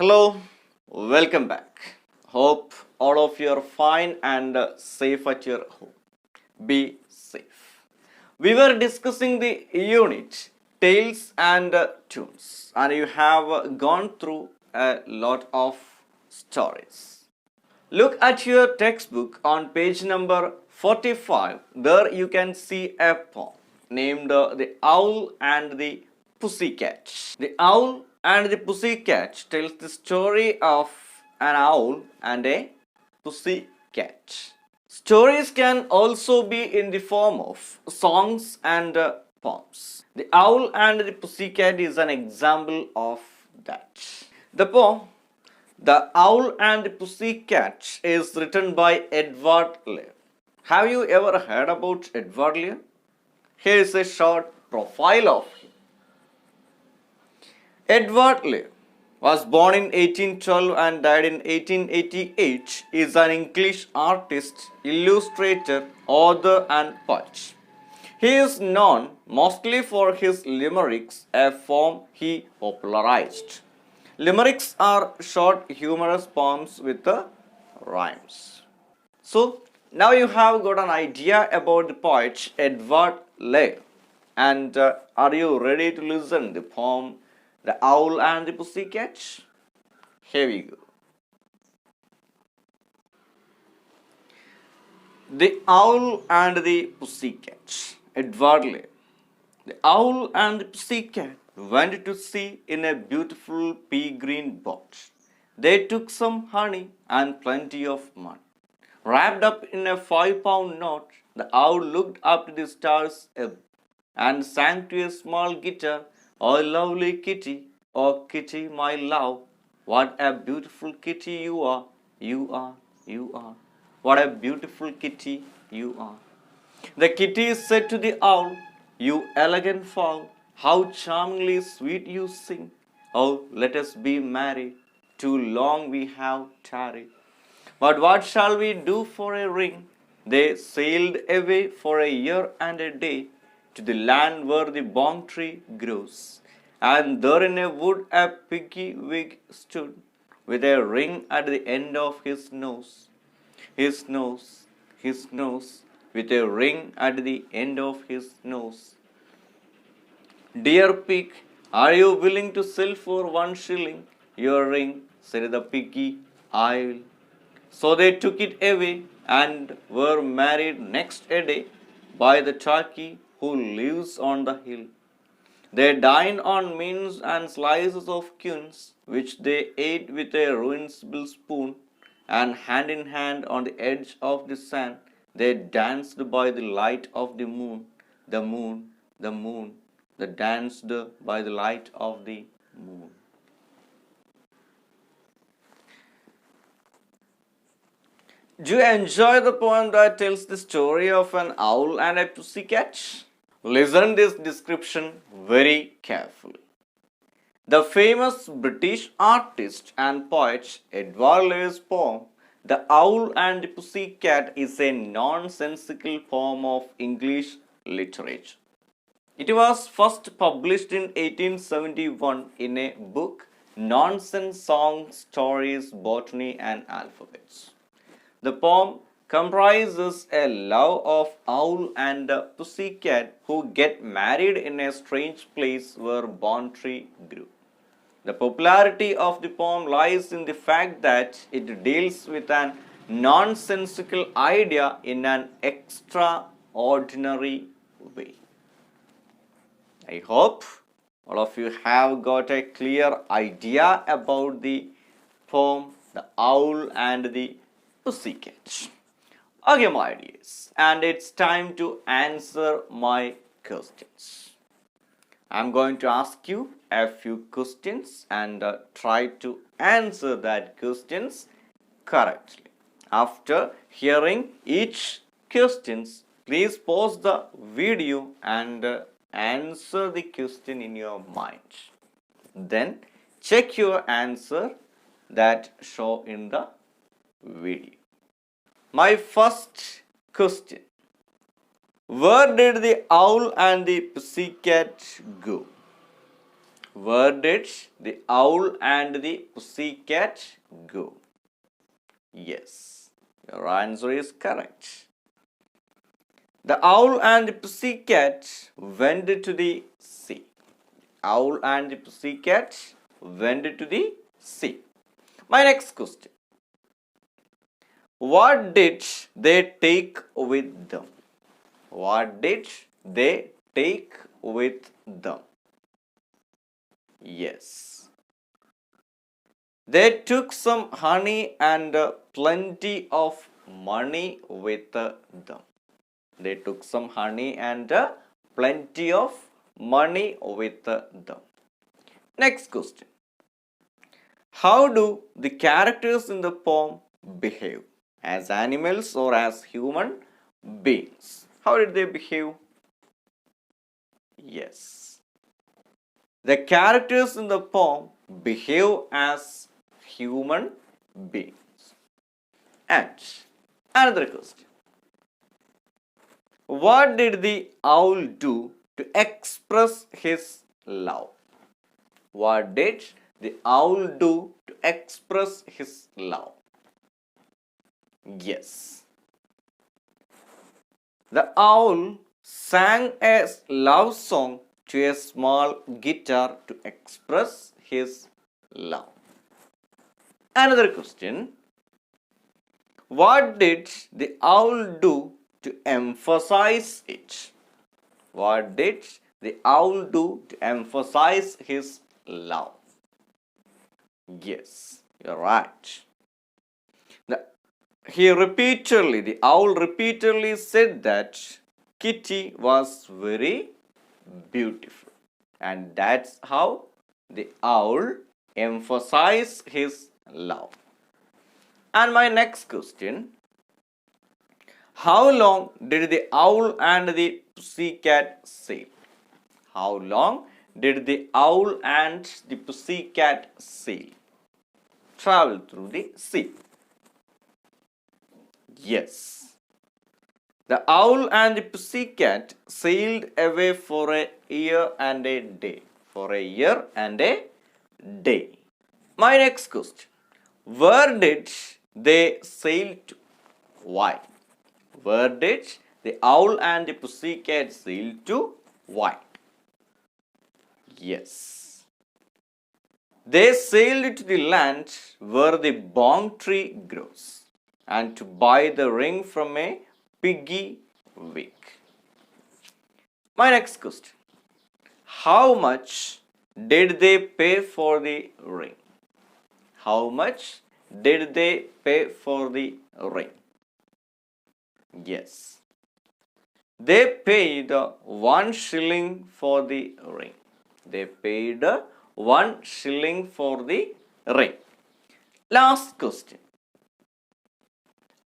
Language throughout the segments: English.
Hello, welcome back. Hope all of you are fine and safe at your home. Be safe. We were discussing the unit Tales and Tunes, and you have gone through a lot of stories. Look at your textbook on page number 45. There you can see a poem named The Owl and the Pussycat. The Owl and the Pussycat tells the story of an owl and a pussycat. Stories can also be in the form of songs and poems. The Owl and the Pussycat is an example of that. The poem the Owl and the Pussycat is written by Edward Lear. Have you ever heard about Edward Lear? Here is a short profile of him. Edward Lear was born in 1812 and died in 1888. He is an English artist, illustrator, author and poet. He is known mostly for his limericks, a form he popularized. Limericks are short humorous poems with rhymes. So now you have got an idea about the poet Edward Lear. And are you ready to listen the poem The Owl and the Pussycat? Here we go. The Owl and the Pussycat. Edward Lear. The owl and the pussycat went to sea in a beautiful pea-green boat. They took some honey and plenty of money. Wrapped up in a 5-pound note, the owl looked up to the stars above and sang to a small guitar, "Oh lovely kitty, oh kitty, my love, what a beautiful kitty you are, you are, you are. What a beautiful kitty you are." The kitty said to the owl, "You elegant fowl, how charmingly sweet you sing. Oh, let us be married, too long we have tarried. But what shall we do for a ring?" They sailed away for a year and a day to the land where the balm tree grows. And there in a wood a piggy wig stood, with a ring at the end of his nose. His nose, with a ring at the end of his nose. "Dear pig, are you willing to sell for 1 shilling your ring?" said the piggy. "I will." So they took it away and were married next day by the turkey who lives on the hill. They dined on mince and slices of quince, which they ate with a ruinable spoon, and hand in hand on the edge of the sand they danced by the light of the moon, the moon, the moon, they danced by the light of the moon. Do you enjoy the poem that tells the story of an owl and a pussycat? Listen this description very carefully. The famous British artist and poet Edward Lear's poem The Owl and the Pussycat is a nonsensical poem of English literature. It was first published in 1871 in a book Nonsense Songs, Stories, Botany and Alphabets. The poem comprises a love of owl and pussycat who get married in a strange place where balm tree grew. The popularity of the poem lies in the fact that it deals with an nonsensical idea in an extraordinary way. I hope all of you have got a clear idea about the poem The Owl and the Pussycat. Okay, my dears, and it's time to answer my questions. I'm going to ask you a few questions and try to answer that questions correctly. After hearing each questions, please pause the video and answer the question in your mind. Then check your answer that show in the video. My first question: where did the owl and the pussycat go? Where did the owl and the pussycat go? Yes, your answer is correct. The owl and the pussycat went to the sea. Owl and the pussycat went to the sea. My next question. What did they take with them? What did they take with them? Yes. They took some honey and plenty of money with them. They took some honey and plenty of money with them. Next question. How do the characters in the poem behave? As animals or as human beings? How did they behave? Yes. The characters in the poem behave as human beings. And another question. What did the owl do to express his love? What did the owl do to express his love? Yes. The owl sang a love song to a small guitar to express his love. Another question. What did the owl do to emphasize it? What did the owl do to emphasize his love? Yes, you're right. The owl repeatedly said that Kitty was very beautiful. And that's how the owl emphasized his love. And my next question. How long did the owl and the pussycat sail? How long did the owl and the pussycat sail? Travel through the sea. Yes. The owl and the pussycat sailed away for a year and a day. For a year and a day. My next question. Where did they sail to? Why? Where did the owl and the pussycat sail to? Why? Yes. They sailed to the land where the bong tree grows and to buy the ring from a piggy wig. My next question. How much did they pay for the ring? How much did they pay for the ring? Yes. They paid 1 shilling for the ring. They paid 1 shilling for the ring. Last question.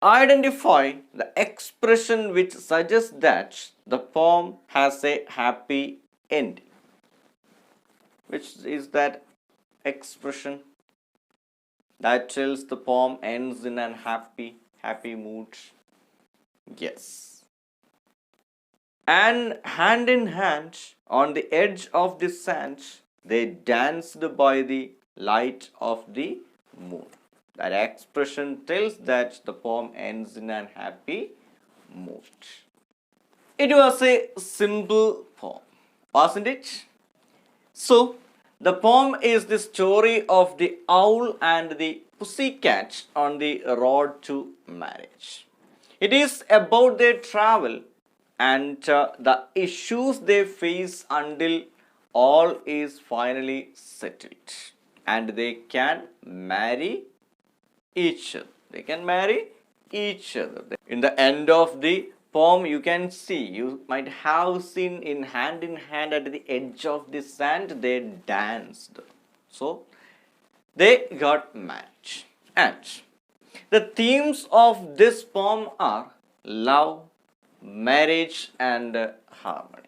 Identify the expression which suggests that the poem has a happy ending. Which is that expression that tells the poem ends in an happy mood? Yes. And hand in hand on the edge of the sand, they danced by the light of the moon. That expression tells that the poem ends in an happy mood. It was a simple poem, wasn't it? So, the poem is the story of the owl and the pussycat on the road to marriage. It is about their travel and the issues they face until all is finally settled and they can marry each other. They can marry each other. In the end of the poem, you can see, you might have seen in hand at the edge of the sand, they danced. So, they got married. And the themes of this poem are love, marriage, and harmony.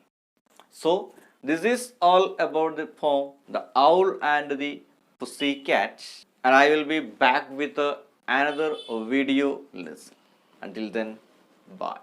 So, this is all about the poem, The Owl and the Pussycat. And I will be back with another video lesson. Until then, bye.